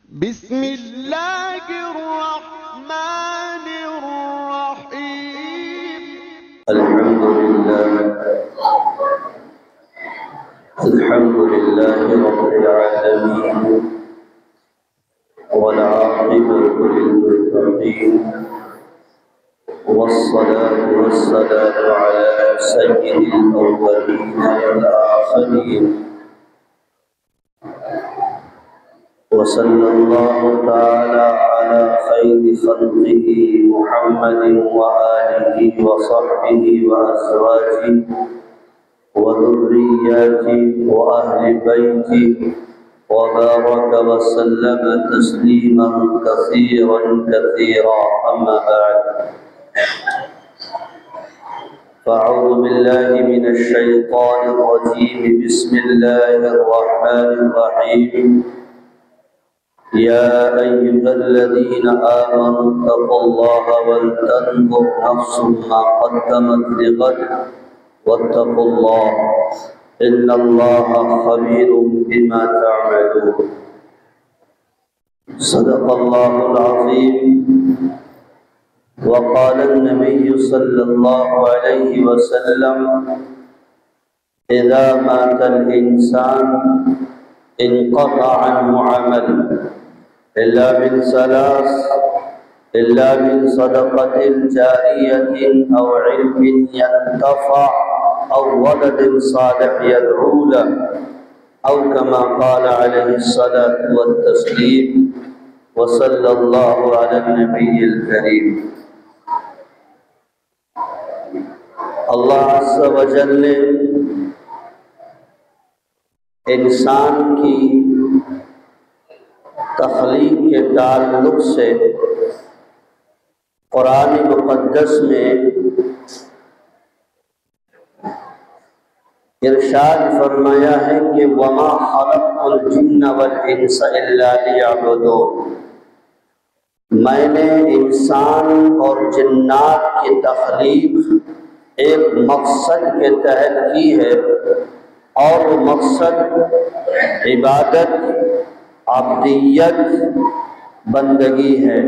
بسم الله الرحمن الرحيم. الحمد لله رب العالمين، والعاقبة للمتقين، والصلاة والسلام على سيد الأولين والآخرين، وصلى الله تعالى على خير خلقه محمد وآله وصحبه وأزواجه وذرياته وأهل بيته وبارك وسلم تسليما كثيرا كثيرا. أما بعد، فأعوذ بالله من الشيطان الرجيم. بسم الله الرحمن الرحيم. يا أيها الذين آمنوا اتقوا الله ولتنظر نفس ما قدمت لغد واتقوا الله إن الله خبير بما تعملون. صدق الله العظيم. وقال النبي صلى الله عليه وسلم: إذا مات الإنسان انقطع عنه عمل إلا من ثلاث: إلا من صدقة جارية أو علم ينتفع أو ولد صالح يدعو له، أو كما قال عليه الصلاة والتسليم. وصلى الله على النبي الكريم. اللہ عز و جل نے انسان کی تخلیق کے تعلق سے قرآن مقدس میں ارشاد فرمایا ہے کہ وَمَا خَلَقْتُ الْجِنَّ وَالْإِنسَ إِلَّا لِيَعْبُدُونِ، میں نے انسان اور جنات کی تخلیق ایک مقصد کے تحت کی ہے، اور وہ مقصد عبادت، عبدیت، بندگی ہے۔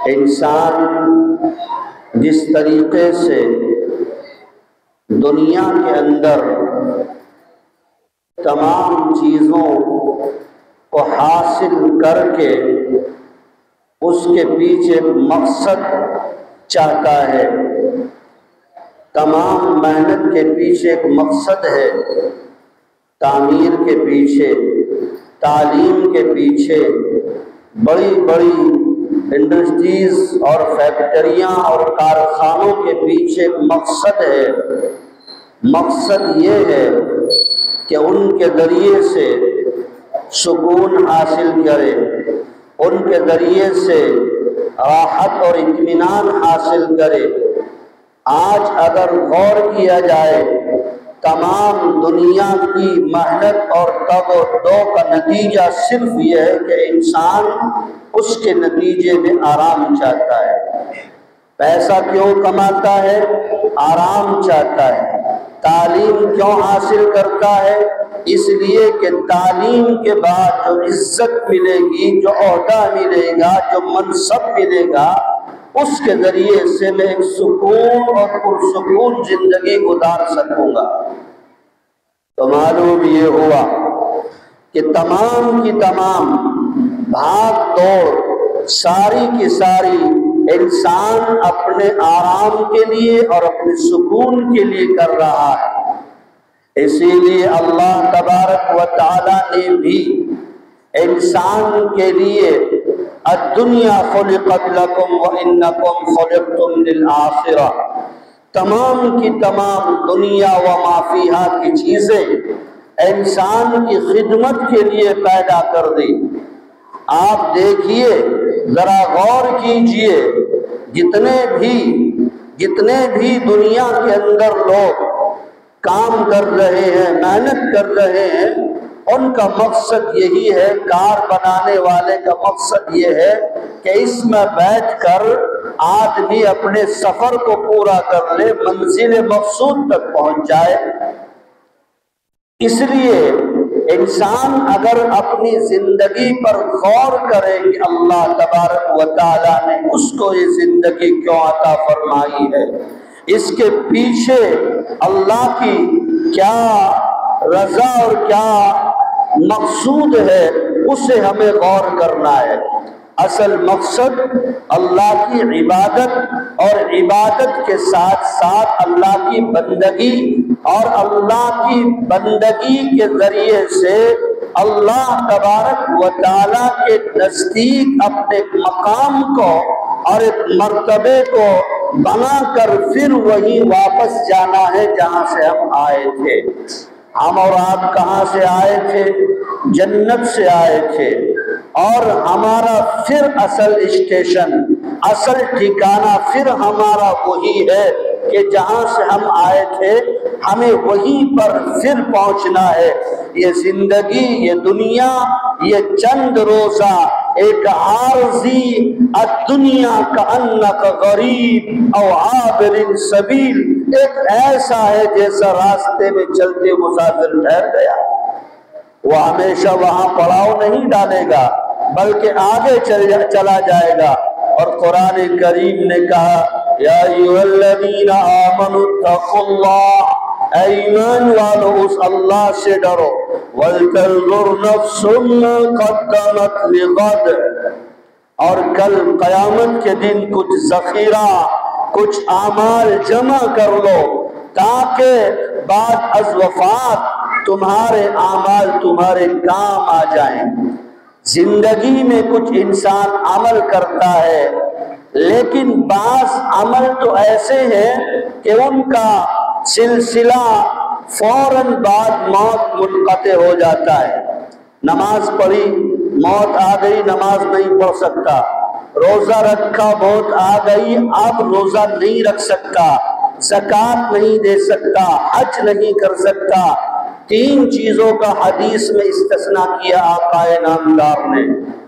انسان جس طریقے سے دنیا کے اندر تمام چیزوں کو حاصل کر کے اس کے پیچھے ایک مقصد چاہتا ہے، تمام محنت کے پیچھے ایک مقصد ہے، تعمیر کے پیچھے، تعلیم کے پیچھے، بڑی بڑی انڈسٹریز اور فیکٹریاں اور کارخانوں کے پیچھے ایک مقصد ہے۔ مقصد یہ ہے کہ ان کے ذریعے سے سکون حاصل کرے، ان کے ذریعے سے راحت اور اطمینان حاصل کرے۔ آج اگر غور کیا جائے، تمام دنیا کی محنت اور تب و دو کا نتیجہ صرف یہ ہے کہ انسان اس کے نتیجے میں آرام چاہتا ہے۔ پیسہ کیوں کماتا ہے؟ آرام چاہتا ہے۔ تعلیم کیوں حاصل کرتا ہے؟ اس لیے کہ تعلیم کے بعد جو عزت ملے گی، جو عہدہ ملے گا، جو منصب ملے گا، اس کے ذریعے سے میں ایک سکون اور پرسکون زندگی گزار سکوں گا۔ تو معلوم یہ ہوا کہ تمام کی تمام بھاگ دوڑ ساری کی ساری انسان اپنے آرام کے لیے اور اپنے سکون کے لیے کر رہا ہے۔ اسی لیے اللہ تبارک و تعالی نے بھی انسان کے لیے الدنیا خلقت لکم وانکم خلقتم للآخرہ، تمام کی تمام دنیا و ما فیہا کی چیزیں انسان کی خدمت کے لیے پیدا کر دی۔ آپ دیکھیے، ذرا غور کیجئے، جتنے بھی دنیا کے اندر لوگ کام کر رہے ہیں، محنت کر رہے ہیں، ان کا مقصد یہی ہے، کار بنانے والے کا مقصد یہ ہے کہ اس میں بیٹھ کر آدمی اپنے سفر کو پورا کر لے، منزل مقصود تک پہنچ جائے۔ اس لیے انسان اگر اپنی زندگی پر غور کرے کہ اللہ تبارک و تعالیٰ نے اس کو یہ زندگی کیوں عطا فرمائی ہے، اس کے پیچھے اللہ کی کیا رضا اور کیا مقصود ہے، اسے ہمیں غور کرنا ہے۔ اصل مقصد اللہ کی عبادت اور عبادت کے ساتھ ساتھ اللہ کی بندگی، اور اللہ کی بندگی کے ذریعے سے اللہ تبارک و تعالیٰ کے نزدیک اپنے مقام کو اور ایک مرتبے کو بنا کر پھر وہی واپس جانا ہے جہاں سے ہم آئے تھے۔ ہم اور آپ کہاں سے آئے تھے؟ جنت سے آئے تھے، اور ہمارا پھر اصل اسٹیشن، اصل ٹھکانہ پھر ہمارا وہی ہے کہ جہاں سے ہم آئے تھے ہمیں وہیں پر پھر پہنچنا ہے۔ یہ زندگی، یہ دنیا، یہ چند روزہ ایک عارضی الدنیا کأنک غریب او عابر سبیل، ایک ایسا ہے جیسا راستے میں چلتے مسافر ٹھہر گیا، وہ ہمیشہ وہاں پڑاؤ نہیں ڈالے گا بلکہ آگے چلا جائے گا۔ اور قرآن کریم نے کہا یا ایھا الذین آمنوا اتقوا اللہ، اے ایمان والو اس اللہ سے ڈرو، وَلْتَنظُرْ نَفْسٌ مَّا قَدَّمَتْ لِغَدٍ، اور کل قیامت کے دن کچھ ذخیرہ، کچھ اعمال جمع کر لو تاکہ بعد از وفات تمہارے اعمال تمہارے کام آ جائیں۔ زندگی میں کچھ انسان عمل کرتا ہے، لیکن بعض عمل تو ایسے ہیں کہ ان کا سلسلہ فوراً بعد موت منقطع ہو جاتا ہے۔ نماز پڑھی، موت آ گئی، نماز نہیں پڑھ سکتا۔ روزہ رکھا، موت آ گئی، اب روزہ نہیں رکھ سکتا، زکوٰۃ نہیں دے سکتا، حج نہیں کر سکتا۔ تین چیزوں کا حدیث میں استثناء کیا آقا نامدار نے۔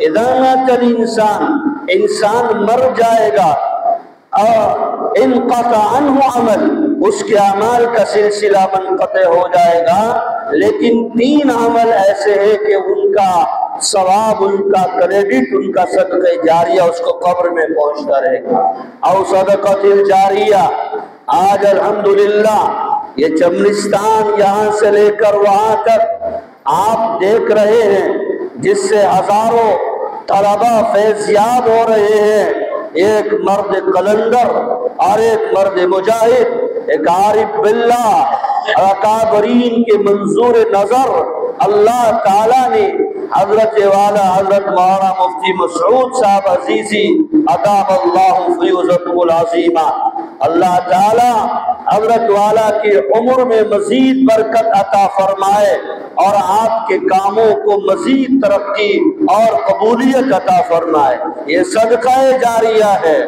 اذا مات الانسان، انسان مر جائے گا، انقطع عنہ عمل، اس کے اعمال کا سلسلہ منقطع ہو جائے گا، لیکن تین عمل ایسے ہیں کہ ان کا ثواب، ان کا کریڈٹ، ان کا صدقہ جاریہ اس کو قبر میں پہنچتا رہے گا۔ او صدقۃ جاریہ، آج الحمدللہ یہ چمنستان یہاں سے لے کر وہاں تک آپ دیکھ رہے ہیں، جس سے ہزاروں طلبہ فیضیاب ہو رہے ہیں۔ ایک مرد قلندر اور ایک مرد مجاہد، ایک عارف باللہ، اکابرین کے منظور نظر اللہ تعالیٰ نے حضرت والا حضرت مولانا مفتی مسعود صاحب عزیزی ادام اللہ فیوزتہ العظیمہ، اللہ تعالیٰ حضرت والا کی عمر میں مزید برکت عطا فرمائے اور آپ کے کاموں کو مزید ترقی اور قبولیت عطا فرمائے۔ یہ صدقہ جاریہ ہے۔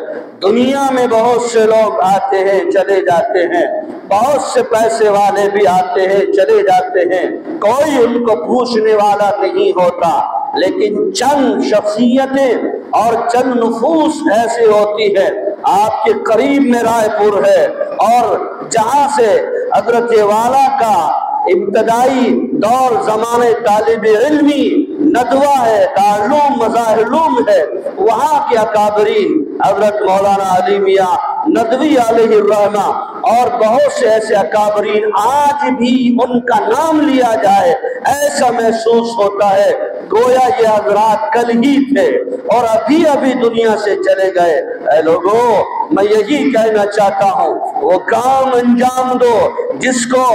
دنیا میں بہت سے لوگ آتے ہیں چلے جاتے ہیں، بہت سے پیسے والے بھی آتے ہیں چلے جاتے ہیں، کوئی ان کو پوچھنے والا نہیں ہوتا، لیکن چند شخصیتیں اور چند نفوس ایسی ہوتی ہے۔ آپ کے قریب میں رائے پور ہے، اور جہاں سے حضرت والا کا ابتدائی دور زمانے طالب علمی ندوہ ہے، تعلم مظاہرلوم ہے، وہاں کے اکابرین حضرت مولانا علی میاں ندوی علیہ الرحمہ اور بہت سے ایسے اکابرین، آج بھی ان کا نام لیا جائے ایسا محسوس ہوتا ہے گویا یہ حضرات کل ہی تھے اور ابھی ابھی دنیا سے چلے گئے۔ اے لوگو، میں یہی کہنا چاہتا ہوں، وہ کام انجام دو جس کو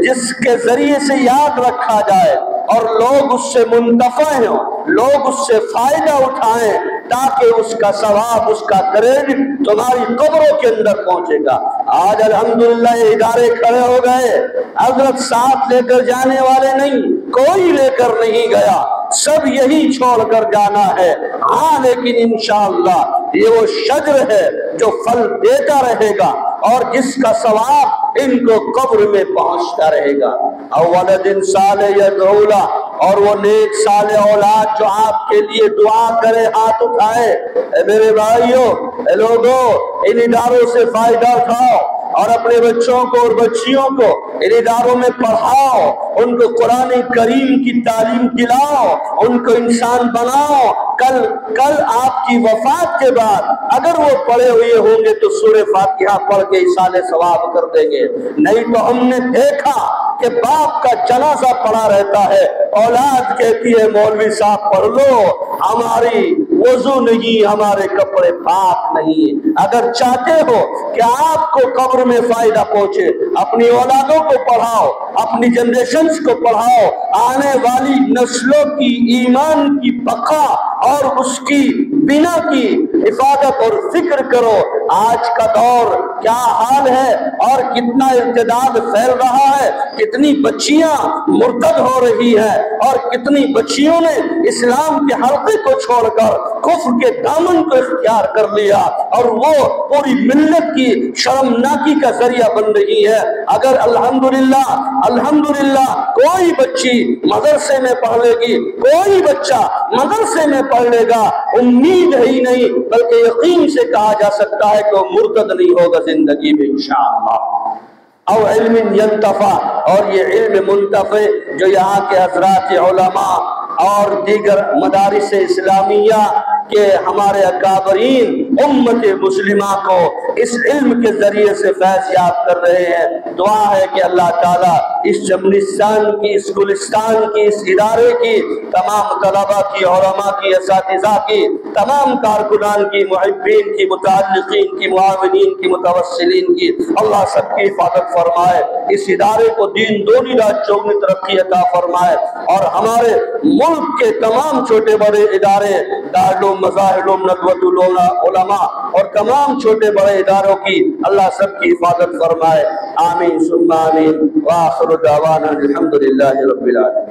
جس کے ذریعے سے یاد رکھا جائے اور لوگ اس سے منتفع ہوں، لوگ اس سے فائدہ اٹھائیں، تاکہ اس کا ثواب، اس کا کریڈٹ تمہاری قبروں کے اندر پہنچے گا۔ آج الحمدللہ یہ ادارے کھڑے ہو گئے، حضرت ساتھ لے کر جانے والے نہیں، کوئی لے کر نہیں گیا، سب یہی چھوڑ کر جانا ہے۔ ہاں لیکن انشاءاللہ یہ وہ شجر ہے جو پھل دیتا رہے گا اور جس کا ثواب ان کو قبر میں پہنچتا رہے گا۔ اولد صالح یدعو لہ، اور وہ نیک صالح اولاد جو آپ کے لیے دعا کرے، ہاتھ اٹھائے۔ اے میرے بھائیو، اے لوگو، ان اداروں سے فائدہ اٹھاؤ اور اپنے بچوں کو اور بچیوں کو ان اداروں میں پڑھاؤ، ان کو قرآن کریم کی تعلیم دلاؤ، ان کو انسان بناؤ۔ کل آپ کی وفات کے بعد اگر وہ پڑھے ہوئے ہوں گے تو سورہ فاتحہ پڑھ کے ایصال ثواب کر دیں گے۔ نہیں تو ہم نے دیکھا کہ باپ کا جنازہ پڑا رہتا ہے، اولاد کہتی ہے مولوی صاحب پڑھ لو، ہماری وضو نہیں، ہمارے کپڑے پاک نہیں۔ اگر چاہتے ہو کہ آپ کو قبر میں فائدہ پہنچے، اپنی اولادوں کو پڑھاؤ، اپنی جنریشنز کو پڑھاؤ، آنے والی نسلوں کی ایمان کی بقا اور اس کی بنا کی حفاظت اور فکر کرو۔ آج کا دور کیا حال ہے اور کتنا ارتداد پھیل رہا ہے، کتنی بچیاں مرتد ہو رہی ہیں اور کتنی بچیوں نے اسلام کے حلقے کو چھوڑ کر کفر کے دامن کو اختیار کر لیا اور وہ پوری ملت کی شرمناکی کا ذریعہ بن رہی ہے۔ اگر الحمدللہ کوئی بچی مدرسے میں پڑھ لے گی، کوئی بچہ مدرسے میں پڑھ لے گا، امید ہی نہیں بلکہ یقین سے کہا جا سکتا ہے کہ وہ مرتد نہیں ہوگا زندگی میں انشاءاللہ۔ او علم ینتفع، اور یہ علم منتفع جو یہاں کے حضرات علماء اور دیگر مدارس اسلامیہ کہ ہمارے اکابرین امت مسلمہ کو اس علم کے ذریعے سے فیض یاب کر رہے ہیں۔ دعا ہے کہ اللہ تعالیٰ اس جمنستان کی، اس گلستان کی، اس ادارے کی تمام طلباء کی، علماء کی، اساتذہ کی، تمام کارکنان کی، محبین کی، متعلقین کی، معاونین کی، متوسلین کی اللہ سب کی حفاظت فرمائے۔ اس ادارے کو دین دونی رات چوگنی ترقی عطا فرمائے اور ہمارے ملک کے تمام چھوٹے بڑے ادارے، دارالعلوم، مظاہر ندوۃ العلماء اور تمام چھوٹے بڑے اداروں کی اللہ سب کی حفاظت فرمائے۔ آمین ثم آمین، وآخر دعوانا الحمدللہ رب العالمین۔